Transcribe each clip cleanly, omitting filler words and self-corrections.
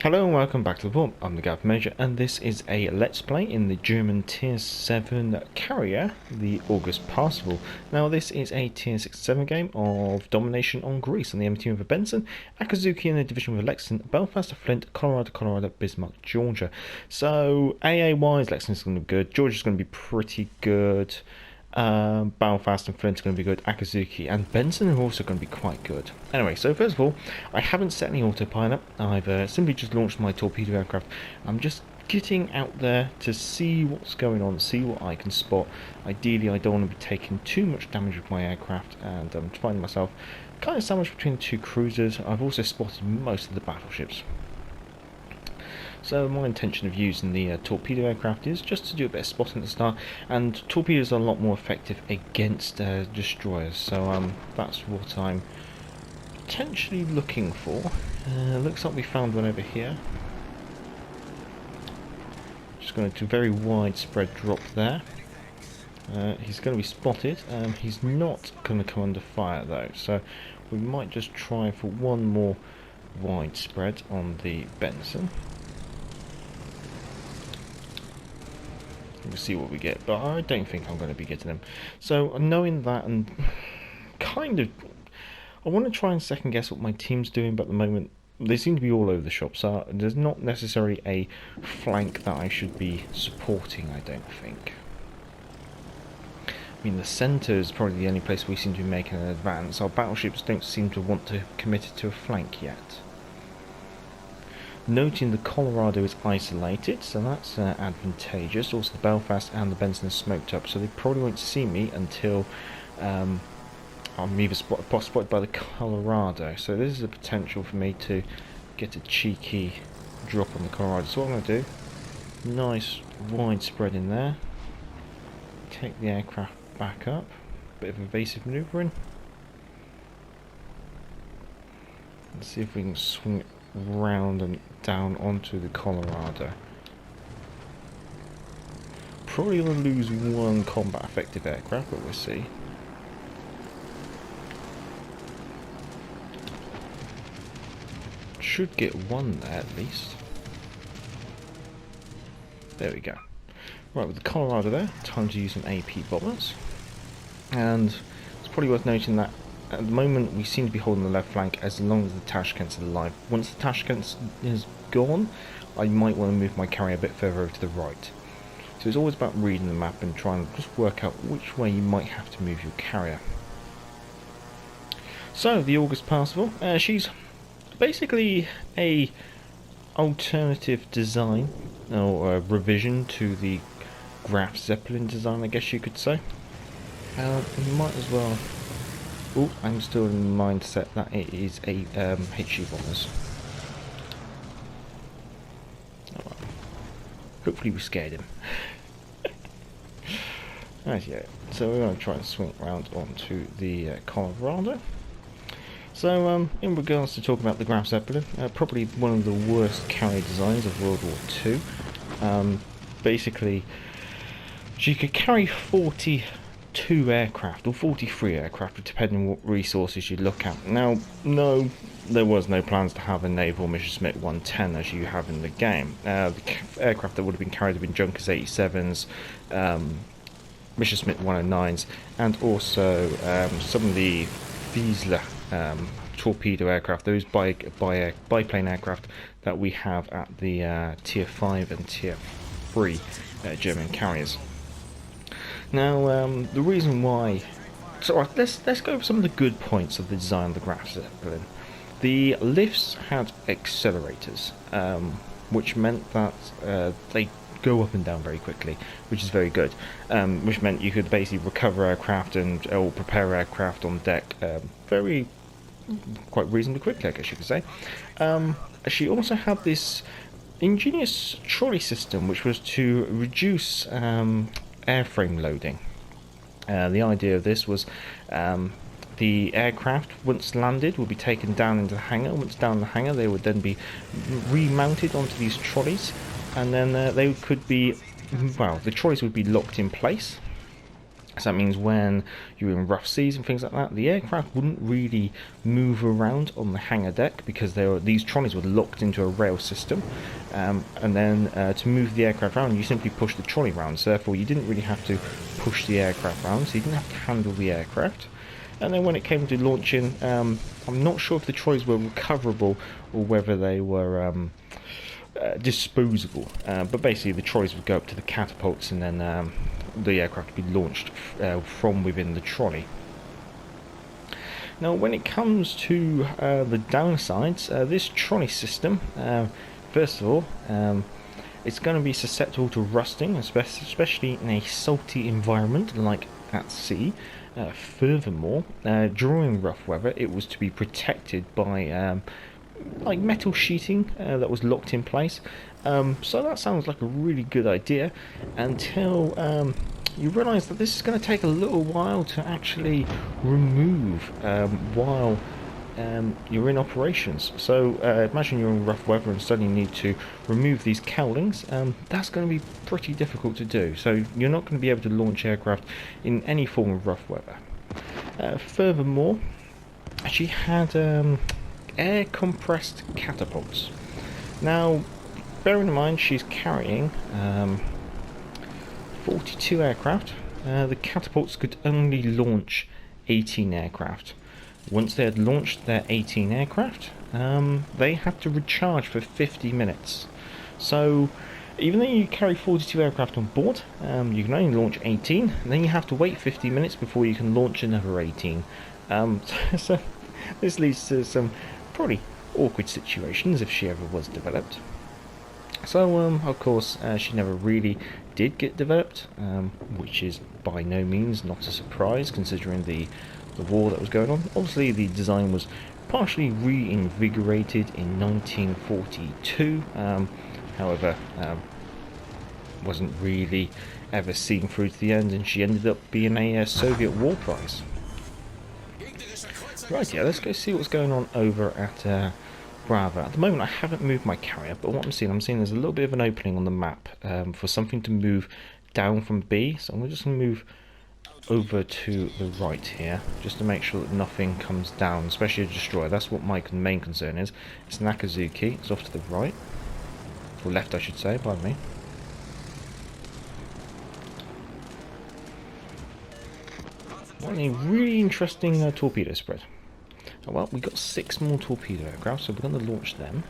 Hello and welcome back to the Vault. I'm the Galloping Major, and this is a Let's Play in the German Tier 7 carrier, the August Parseval. Now this is a Tier 6-7 game of domination on Greece, on the enemy team with Benson, Akazuki in the division with Lexington, Belfast, Flint, Colorado, Bismarck, Georgia. So AA-wise, Lexington's going to be good, Georgia's going to be pretty good. Belfast and Flint are going to be good. Akazuki and Benson are also going to be quite good. Anyway, so first of all, I haven't set any autopilot. I've simply just launched my torpedo aircraft. I'm just getting out there to see what's going on, see what I can spot. Ideally, I don't want to be taking too much damage with my aircraft, and I'm finding myself kind of sandwiched between the two cruisers. I've also spotted most of the battleships. So my intention of using the torpedo aircraft is just to do a bit of spotting at the start, and torpedoes are a lot more effective against destroyers, so that's what I'm potentially looking for. Looks like we found one over here. Just going to do a very widespread drop there. He's going to be spotted. He's not going to come under fire though, so we might just try for one more widespread on the Benson. We'll see what we get, but I don't think I'm going to be getting them. So knowing that, and kind of, I want to try and second guess what my team's doing, but at the moment they seem to be all over the shop, so there's not necessarily a flank that I should be supporting, I don't think. I mean, the centre is probably the only place we seem to be making an advance. Our battleships don't seem to want to commit to a flank yet. Noting the Colorado is isolated, so that's advantageous. Also the Belfast and the Benson are smoked up, so they probably won't see me until I'm either spotted by the Colorado. So this is a potential for me to get a cheeky drop on the Colorado. So what I'm going to do, nice widespread in there, take the aircraft back up, bit of evasive manoeuvring, and see if we can swing it round and down onto the Colorado. Probably going to lose one combat effective aircraft, but we'll see. Should get one there at least. There we go. Right, with the Colorado there, time to use some AP bombers. And it's probably worth noting that at the moment we seem to be holding the left flank as long as the Tashkent's alive. Once the Tashkent is gone, I might want to move my carrier a bit further over to the right. So it's always about reading the map and trying to just work out which way you might have to move your carrier. So the August Parseval, she's basically a alternative design or a revision to the Graf Zeppelin design, I guess you could say. You might as well. Oh, I'm still in the mindset that it is a HE bombers. Oh, hopefully we scared him. Right, yeah. So we're going to try and swing around onto the Colorado. So in regards to talking about the Graf Zeppelin, probably one of the worst carrier designs of World War II. Basically, she could carry 42 aircraft or 43 aircraft, depending on what resources you look at. Now, no, there was no plans to have a naval Messerschmitt 110 as you have in the game. The aircraft that would have been carried have been Junkers 87s, Messerschmitt 109s, and also some of the Geisler torpedo aircraft, those biplane aircraft that we have at the Tier 5 and Tier 3 German carriers. Now, the reason why... So let's go over some of the good points of the design of the Graf Zeppelin. The lifts had accelerators, which meant that they go up and down very quickly, which is very good. Which meant you could basically recover aircraft or prepare aircraft on deck quite reasonably quickly, I guess you could say. She also had this ingenious trolley system, which was to reduce airframe loading. The idea of this was the aircraft, once landed, would be taken down into the hangar. Once down in the hangar, they would then be remounted onto these trolleys, and then they could be, well, the trolleys would be locked in place, So that means when you're in rough seas and things like that, the aircraft wouldn't really move around on the hangar deck because these trolleys were locked into a rail system. And then to move the aircraft around, you simply push the trolley around. So therefore, you didn't really have to push the aircraft around, so you didn't have to handle the aircraft. And then when it came to launching, I'm not sure if the trolleys were recoverable or whether they were disposable. But basically, the trolleys would go up to the catapults, and then the aircraft would be launched from within the trolley. Now, when it comes to the downsides, this trolley system, first of all, it's going to be susceptible to rusting, especially in a salty environment like at sea. Furthermore, during rough weather, it was to be protected by like metal sheeting that was locked in place. So that sounds like a really good idea until you realise that this is going to take a little while to actually remove while you're in operations. So imagine you're in rough weather and suddenly need to remove these cowlings. That's going to be pretty difficult to do. So you're not going to be able to launch aircraft in any form of rough weather. Furthermore, she had air compressed catapults. Now, bearing in mind she's carrying 42 aircraft, the catapults could only launch 18 aircraft. Once they had launched their 18 aircraft, they had to recharge for 50 minutes. So, even though you carry 42 aircraft on board, you can only launch 18, and then you have to wait 50 minutes before you can launch another 18. So this leads to some probably awkward situations if she ever was developed. So, of course, she never really did get developed, which is by no means not a surprise considering the war that was going on. Obviously, the design was partially reinvigorated in 1942, however, wasn't really ever seen through to the end, and she ended up being a Soviet war prize. Right, yeah, let's go see what's going on over at Bravo. At the moment, I haven't moved my carrier, but what I'm seeing there's a little bit of an opening on the map for something to move down from B, so I'm just going to move over to the right here, just to make sure that nothing comes down, especially a destroyer. That's what my main concern is. It's an Akazuki, it's off to the right, or left I should say, pardon me. What a really interesting torpedo spread. Oh, well, we got 6 more torpedo aircraft, so we're going to launch them.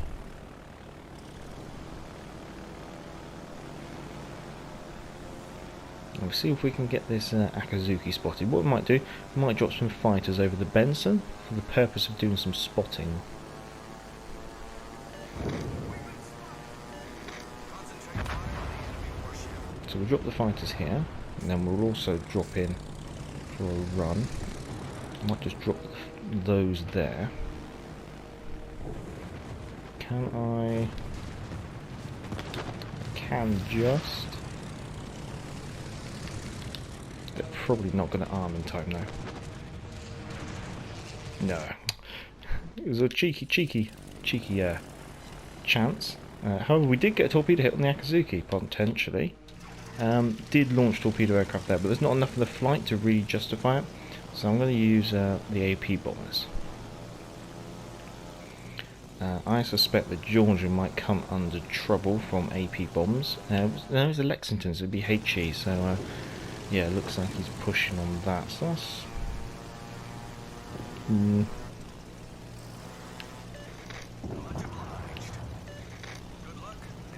We'll see if we can get this Akazuki spotted. What we might do, we might drop some fighters over the Benson for the purpose of doing some spotting. So we'll drop the fighters here, and then we'll also drop in for a run. I might just drop those there. Can just... They're probably not going to arm in time though. No. It was a cheeky chance. However, we did get a torpedo hit on the Akazuki, potentially. Did launch torpedo aircraft there, but there's not enough of the flight to really justify it. So I'm going to use the AP bombers. I suspect that Georgia might come under trouble from AP bombs. No, it's the Lexingtons, it'd be HE, so yeah, it looks like he's pushing on that. So that's...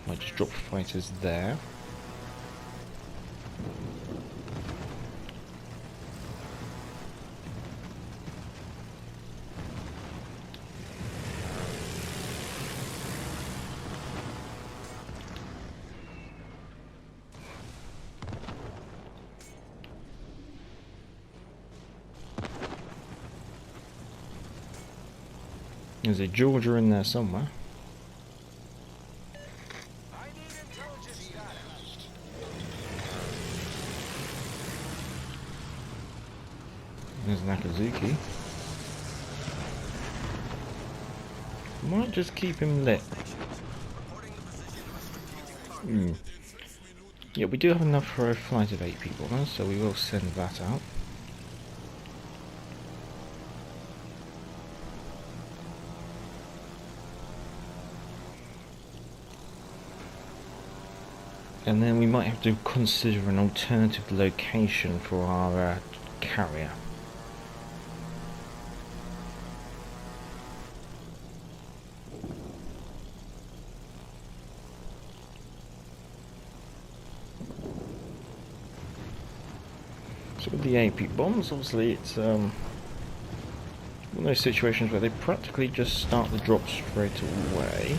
Might just drop fighters there. There's a Georgia in there somewhere. There's an Akazuki. Might just keep him lit. Yeah, we do have enough for a flight of 8 people now, so we will send that out. And then we might have to consider an alternative location for our carrier. So with the AP bombs, obviously it's one of those situations where they practically just start the drop straight away.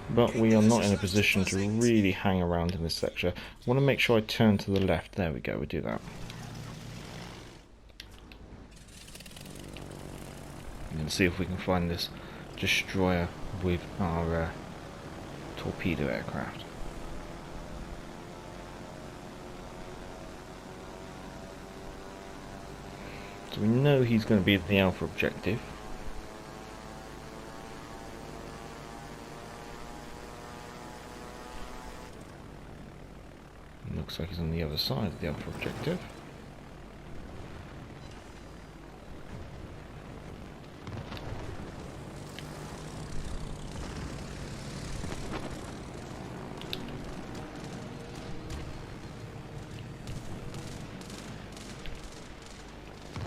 But we are not in a position to really hang around in this sector. I want to make sure I turn to the left. There we go, we'll do that. And see if we can find this destroyer with our torpedo aircraft. So we know he's going to be at the Alpha objective. Looks like he's on the other side of the Alpha objective.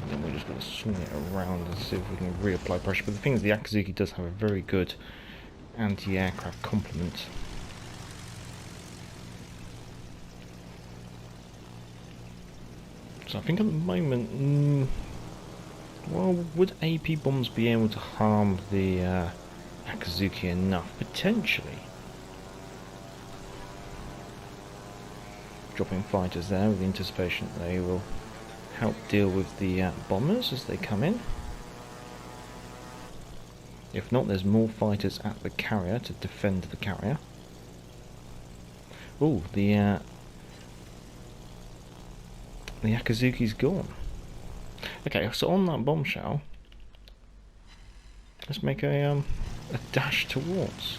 And then we're just going to swing it around and see if we can reapply pressure. But the thing is, the Akazuki does have a very good anti-aircraft complement. So I think at the moment, well, would AP bombs be able to harm the Akazuki enough? Potentially. Dropping fighters there with the anticipation that they will help deal with the bombers as they come in. If not, there's more fighters at the carrier to defend the carrier. Oh, the Akazuki's gone. Okay, so on that bombshell, let's make a dash towards.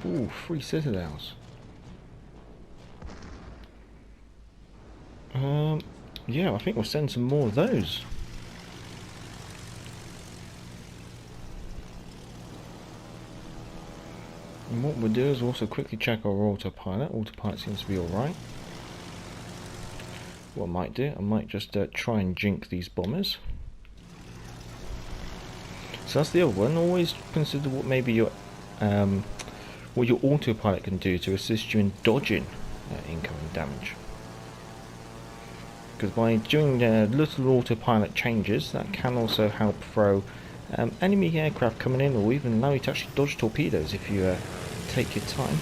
Ooh, 3 citadels. Yeah, I think we'll send some more of those. And what we'll do is also quickly check our autopilot. Autopilot seems to be alright. What I might do, I might just try and jink these bombers. So that's the other one. Always consider what maybe your what your autopilot can do to assist you in dodging incoming damage. Because by doing little autopilot changes, that can also help throw enemy aircraft coming in, or even allow you to actually dodge torpedoes if you take your time.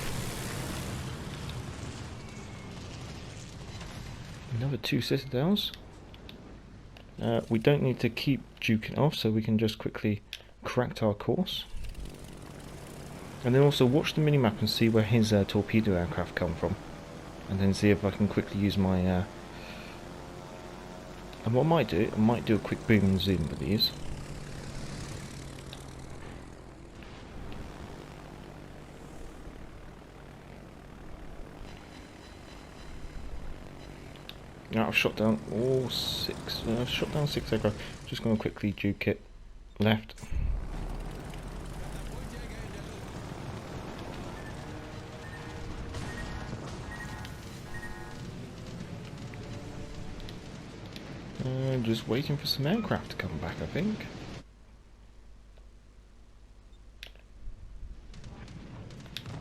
Another 2 citadels. We don't need to keep duking off, so we can just quickly correct our course. And then also watch the minimap and see where his torpedo aircraft come from. And then see if I can quickly use my... and what I might do a quick boom and zoom with these. Now I've shot down all 6. I've shot down 6 aircraft. Just going to quickly duke it left. Just waiting for some aircraft to come back, I think.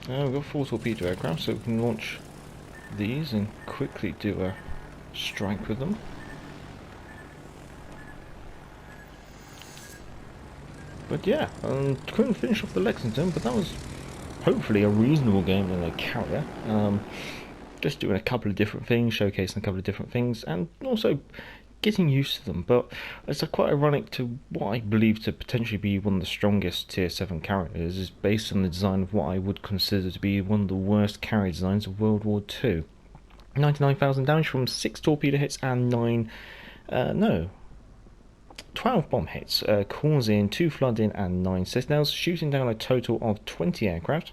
We've got 4 torpedo aircraft, so we can launch these and quickly do a strike with them. But yeah, couldn't finish off the Lexington, but that was hopefully a reasonable game in a carrier. Just doing a couple of different things, showcasing a couple of different things, and also getting used to them. But it's quite ironic to what I believe to potentially be one of the strongest Tier 7 carriers is based on the design of what I would consider to be one of the worst carrier designs of World War II. 99,000 damage from 6 torpedo hits and 12 bomb hits, causing 2 flooding and 9 citadels, shooting down a total of 20 aircraft,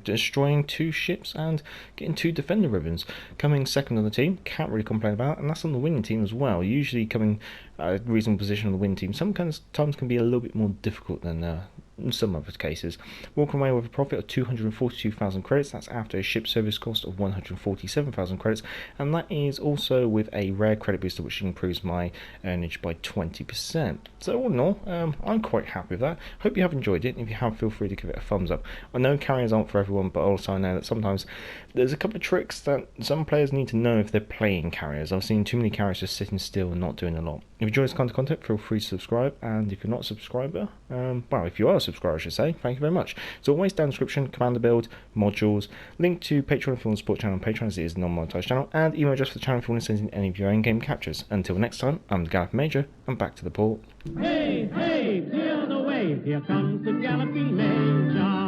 destroying 2 ships and getting 2 defender ribbons. Coming second on the team, can't really complain about, and that's on the winning team as well. Usually coming a reasonable position on the winning team sometimes can be a little bit more difficult than in some other cases. Walking away with a profit of 242,000 credits, that's after a ship service cost of 147,000 credits, and that is also with a rare credit booster which improves my earnage by 20%. So all in all, I'm quite happy with that. Hope you have enjoyed it. If you have, feel free to give it a thumbs up. I know carriers aren't for everyone, but also I know that sometimes there's a couple of tricks that some players need to know if they're playing carriers. I've seen too many carriers just sitting still and not doing a lot. If you enjoy this kind of content, feel free to subscribe, and if you're not a subscriber, well, if you are a subscriber I should say, thank you very much. So always down in the description, commander build, modules, link to Patreon if you want to support channel on Patreon as it is a non-monetized channel, and email address for the channel if you want to send in any of your own game captures. Until next time, I'm the Galloping Major, and back to the port. Hey, hey, clear the way, here comes the Galloping Major.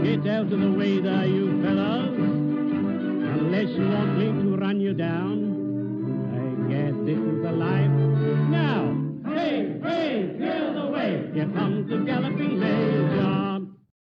Get out of the way there, you fellows, unless you want me to run you down. I guess this is the life. Now, hey, hey, clear the way, here comes the Galloping Major.